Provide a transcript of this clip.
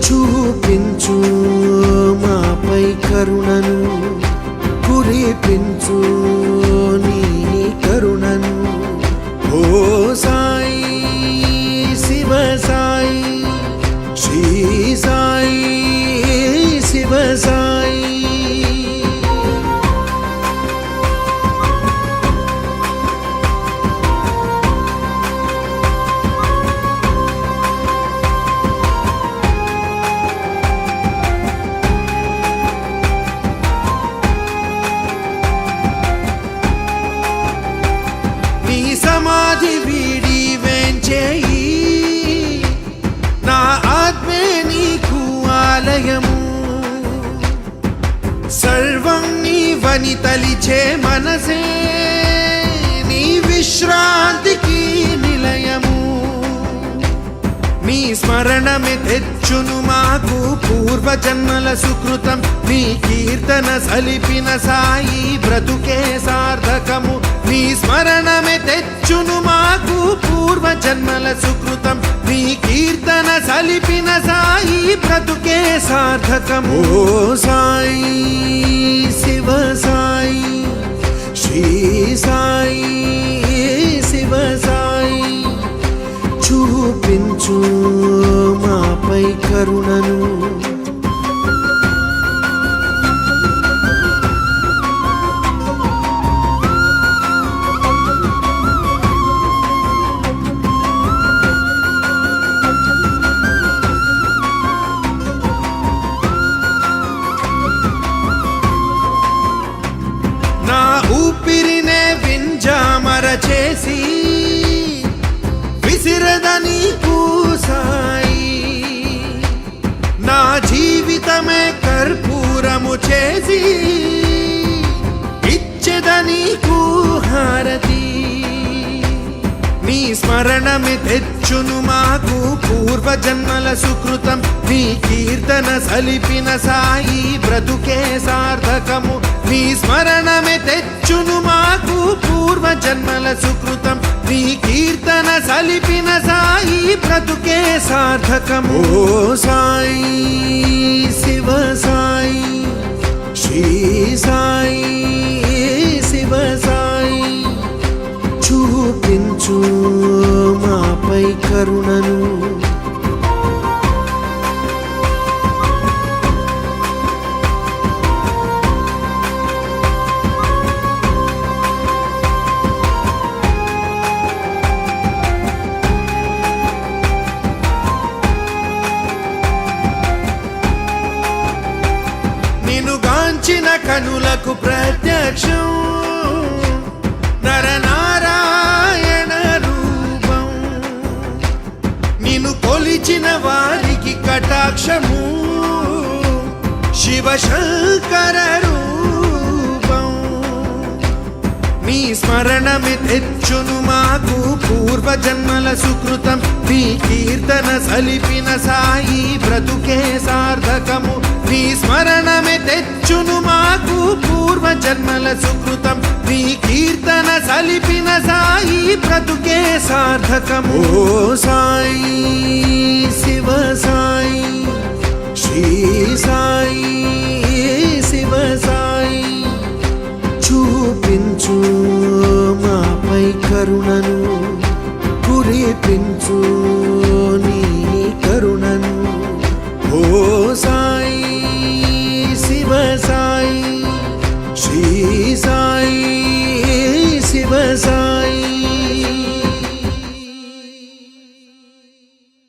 చూపించు మాపై కరుణను, కురిపించు నీ కరుణను. ఓ సాయి శివ సాయి, శ్రీ సాయి శివ సాయి. సమాధి వీడి వేంచేయి, నా ఆత్మే నీకు ఆలయము. సర్వం నీవని తలిచే మనసే నీ విశ్రాంతికి నిలయము. నీ స్మరణమే తెచ్చును మాకు పూర్వజన్మల సుకృతం. నీ కీర్తన సలిపిన సాయి బ్రతుకే సార్థకము. నీ స్మరణమే తెచ్చును మాకు పూర్వజన్మల సుకృతం. నీ కీర్తన సలిపిన సాయి బ్రతుకే సార్థకము. ఓ సాయి శివ సాయి, శ్రీ సాయి శివ సాయి. చూపించు మాపై కరుణను, నా ఊపిరినే వింజామర చేసి విసిరదని సాయి. నా జీవితమే కర్పూరము చేసి ఇచ్చెదని హారతి. నీ స్మరణమే తెచ్చును మాకు పూర్వజన్మల సుకృతం. నీ కీర్తన సలిపిన సాయి బ్రతుకే సార్థకము. నీ స్మరణమే తెచ్చును మాకు పూర్వజన్మల సుకృతం. నీ కీర్తన సలిపిన సాయి బ్రతుకే సార్థకము. ఓ సాయి శివ సాయి, శ్రీ సాయి శివ సాయి. చూపించు మాపై కరుణను, గాంచిన కనులకు ప్రత్యక్షం నరనారాయణ రూపం. నిన్ను కొలిచిన వారికి కటాక్షము శివశంకర రూపం. నీ స్మరణమే తెచ్చును మాకు పూర్వజన్మల సుకృతం. నీ కీర్తన సలిపిన సాయి బ్రతుకే సార్థకము. నీ స్మరణమే తెచ్చును మాకు పూర్వజన్మల సుకృతం. నీ కీర్తన సలిపిన సాయి బ్రతుకే సార్థకము. ఓ సాయి శివ సాయి, శ్రీ సాయి శివ సాయి. చూపించు మాపై కరుణను,